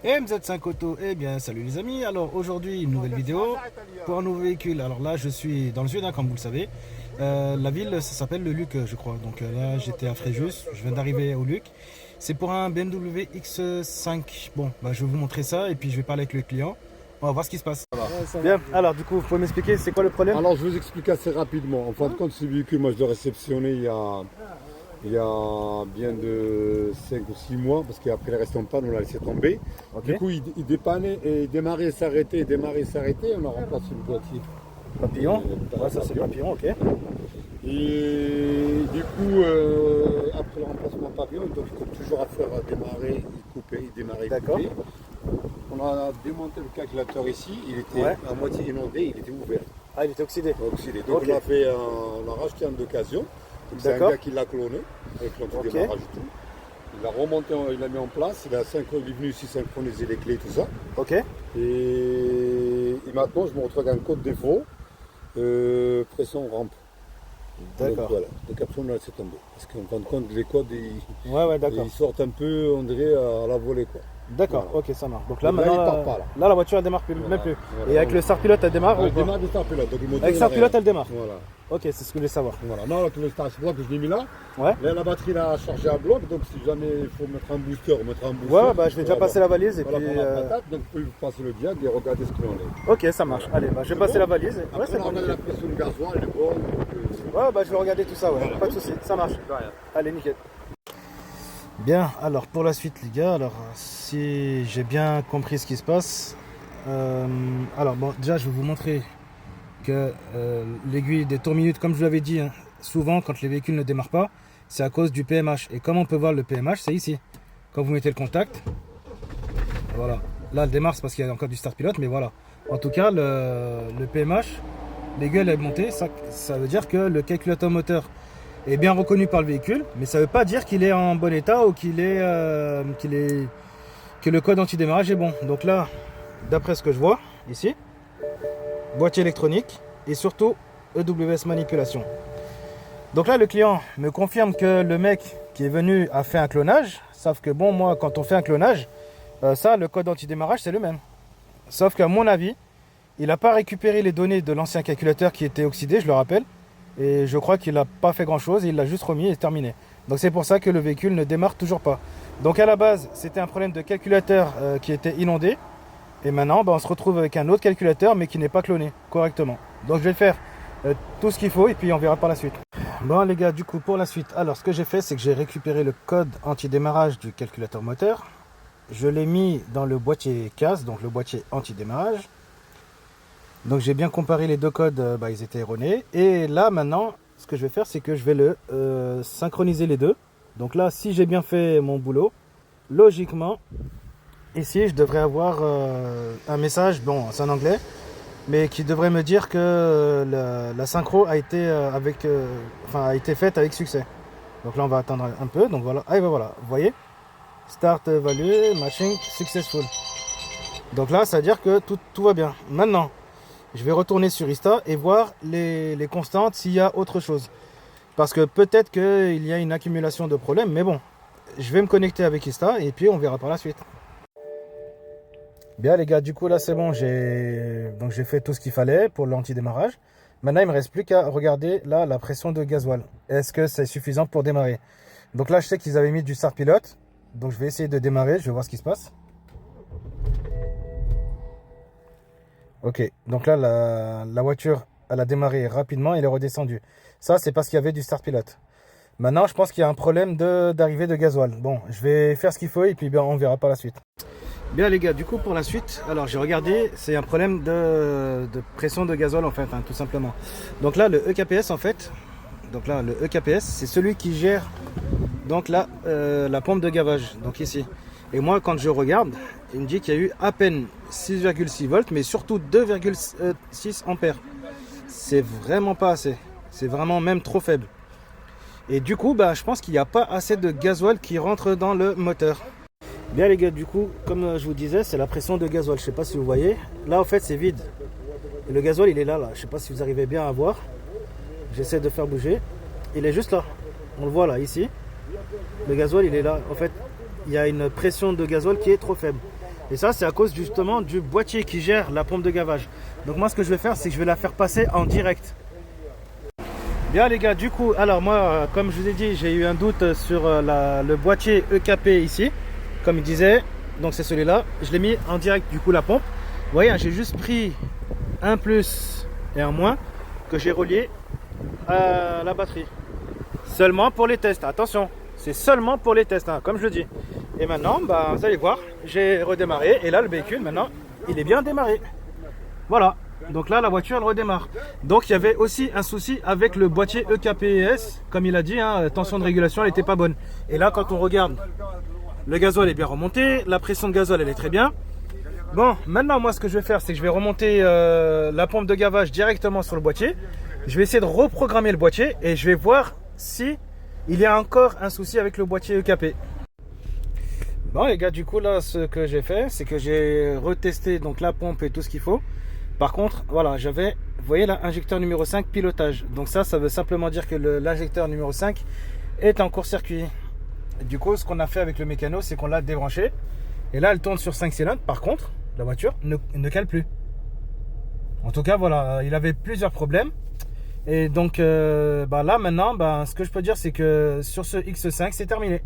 MZ5 Auto, eh bien salut les amis, alors aujourd'hui une nouvelle vidéo pour un nouveau véhicule. Alors là je suis dans le sud, hein, comme vous le savez. La ville ça s'appelle le Luc je crois. Donc là j'étais à Fréjus, je viens d'arriver au Luc. C'est pour un BMW X5. Bon bah, je vais vous montrer ça et puis je vais parler avec le client. On va voir ce qui se passe. Bien, alors du coup vous pouvez m'expliquer c'est quoi le problème? Alors je vous explique assez rapidement. En fin de compte, ce véhicule, moi je l'ai réceptionné il y a bien de 5 ou 6 mois, parce qu'après il est resté en panne, on l'a laissé tomber. Okay. Du coup il dépannait et il démarrait et s'arrêtait, on a remplacé le boîtier. Papillon? Par Ouais, ça c'est papillon, ok. Et du coup, après le remplacement papillon, donc il faut toujours à faire démarrer, il couper, il démarrer, il couper. On a démonté le calculateur ici, il était à moitié inondé, il était ouvert. Ah, il était oxydé. Oxydé. Donc on a racheté un d'occasion. C'est un gars qui l'a cloné avec l'anti-démarrage et tout. Il l'a remonté, il l'a mis en place, il est venu ici synchroniser les clés et tout ça. Ok. Et maintenant je me retrouve avec un code défaut, pression rampe. D'accord. Donc voilà, donc après on a laissé tomber. Parce qu'en fin de compte, les codes ils sortent un peu, on dirait, à la volée quoi. D'accord, Voilà. ok, ça marche. Donc là, Donc là, maintenant, il part pas, là. la voiture elle démarre plus, Voilà, même plus. voilà. Et avec le start pilote elle démarre ou Elle pas? démarre du start pilote, donc le moteur Avec il start pilote arrête. elle démarre. Voilà. Ok, c'est ce que je voulais savoir. Voilà. Non, avec le start pilote que je l'ai mis là, Ouais. là la batterie là a chargé à bloc, donc si jamais il faut mettre un booster, on mettra un booster. Ouais, bah je vais déjà passer la valise et voilà, puis. pour la patate, donc vous pouvez passer le diag et regarder ce qu'il en est. Ok, ça marche. Allez, bah je vais passer la valise. Ouais, Après, c'est on bon. regarde la pression de gasoil, elle est bonne. Ouais, bah je vais regarder tout ça, ouais. Voilà. Pas de soucis, ça marche. Allez, nickel. Bien, alors pour la suite, les gars, alors si j'ai bien compris ce qui se passe, alors bon, déjà je vais vous montrer que l'aiguille des tours minutes, comme je vous l'avais dit, hein, souvent quand les véhicules ne démarrent pas, c'est à cause du PMH. Et comme on peut voir le PMH, c'est ici. Quand vous mettez le contact, voilà. Là, elle démarre, c'est parce qu'il y a encore du start pilote, mais voilà. En tout cas, le PMH, l'aiguille elle est montée, ça veut dire que le calculateur moteur est bien reconnu par le véhicule, mais ça ne veut pas dire qu'il est en bon état ou que le code anti-démarrage est bon. Donc là, d'après ce que je vois ici, boîtier électronique et surtout EWS manipulation. Donc là, le client me confirme que le mec qui est venu a fait un clonage, sauf que bon, moi, quand on fait un clonage, le code anti-démarrage, c'est le même. Sauf qu'à mon avis, il n'a pas récupéré les données de l'ancien calculateur qui était oxydé, je le rappelle. Et je crois qu'il n'a pas fait grand chose, il l'a juste remis et terminé. Donc c'est pour ça que le véhicule ne démarre toujours pas. Donc à la base, c'était un problème de calculateur qui était inondé. Et maintenant, on se retrouve avec un autre calculateur, mais qui n'est pas cloné correctement. Donc je vais faire tout ce qu'il faut et puis on verra par la suite. Bon les gars, du coup pour la suite, alors ce que j'ai fait, c'est que j'ai récupéré le code anti-démarrage du calculateur moteur. Je l'ai mis dans le boîtier CAS, donc le boîtier anti-démarrage. Donc j'ai bien comparé les deux codes, ils étaient erronés. Et là maintenant, ce que je vais faire, c'est que je vais le synchroniser les deux. Donc là, si j'ai bien fait mon boulot, logiquement, ici je devrais avoir un message, bon c'est en anglais, mais qui devrait me dire que la synchro a été, a été faite avec succès. Donc là on va attendre un peu, donc voilà, et ben voilà, vous voyez, start value, matching successful. Donc là ça veut dire que tout va bien. Maintenant, je vais retourner sur Insta et voir les constantes s'il y a autre chose. Parce que peut-être qu'il y a une accumulation de problèmes, mais bon, je vais me connecter avec Insta et puis on verra par la suite. Bien les gars, du coup là c'est bon, j'ai fait tout ce qu'il fallait pour l'anti-démarrage. Maintenant il me reste plus qu'à regarder là la pression de gasoil. Est-ce que c'est suffisant pour démarrer? Donc là je sais qu'ils avaient mis du start pilote, donc je vais essayer de démarrer, je vais voir ce qui se passe. Ok, donc là la voiture elle a démarré rapidement, elle est redescendue. Ça c'est parce qu'il y avait du start pilote. Maintenant je pense qu'il y a un problème d'arrivée de gasoil. Bon, je vais faire ce qu'il faut et puis bien on verra par la suite. Bien les gars, du coup pour la suite, alors j'ai regardé, c'est un problème de pression de gasoil en fait, hein, tout simplement. Donc là le EKPS en fait, le EKPS c'est celui qui gère donc la pompe de gavage, donc ici. Et moi quand je regarde, il me dit qu'il y a eu à peine 6,6 volts, mais surtout 2,6 ampères. C'est vraiment pas assez, c'est vraiment même trop faible. Et du coup je pense qu'il n'y a pas assez de gasoil qui rentre dans le moteur. Bien les gars, du coup, comme je vous disais, c'est la pression de gasoil. Je sais pas si vous voyez. Là, en fait, c'est vide. Et le gasoil, il est là. Je sais pas si vous arrivez bien à voir. J'essaie de faire bouger. Il est juste là. On le voit là, ici. Le gasoil, il est là. En fait, il y a une pression de gasoil qui est trop faible. Et ça, c'est à cause justement du boîtier qui gère la pompe de gavage. Donc moi, ce que je vais faire, c'est que je vais la faire passer en direct. Bien les gars, du coup, alors moi, comme je vous ai dit, j'ai eu un doute sur le boîtier EKP ici. Comme il disait, donc c'est celui-là. Je l'ai mis en direct, du coup, la pompe. Vous voyez, j'ai juste pris un plus et un moins que j'ai relié à la batterie. Seulement pour les tests, attention. C'est seulement pour les tests, hein, comme je le dis. Et maintenant, bah, vous allez voir, j'ai redémarré. Et là, le véhicule, maintenant, il est bien démarré. Voilà. Donc là, la voiture, elle redémarre. Donc, il y avait aussi un souci avec le boîtier EKPS. Comme il a dit, hein, tension de régulation, elle n'était pas bonne. Et là, quand on regarde, le gasoil est bien remonté. La pression de gasoil, elle est très bien. Bon, maintenant, moi, ce que je vais faire, c'est que je vais remonter la pompe de gavage directement sur le boîtier. Je vais essayer de reprogrammer le boîtier et je vais voir si il y a encore un souci avec le boîtier EKP. Bon les gars, du coup là ce que j'ai fait, c'est que j'ai retesté donc la pompe et tout ce qu'il faut. Par contre, voilà, j'avais, vous voyez là, injecteur numéro 5 pilotage. Donc ça veut simplement dire que l'injecteur numéro 5 est en court-circuit. Du coup, ce qu'on a fait avec le mécano, c'est qu'on l'a débranché. Et là, elle tourne sur 5 cylindres. Par contre, la voiture ne cale plus. En tout cas, voilà, il avait plusieurs problèmes. Et donc, là maintenant, ce que je peux dire, c'est que sur ce X5, c'est terminé.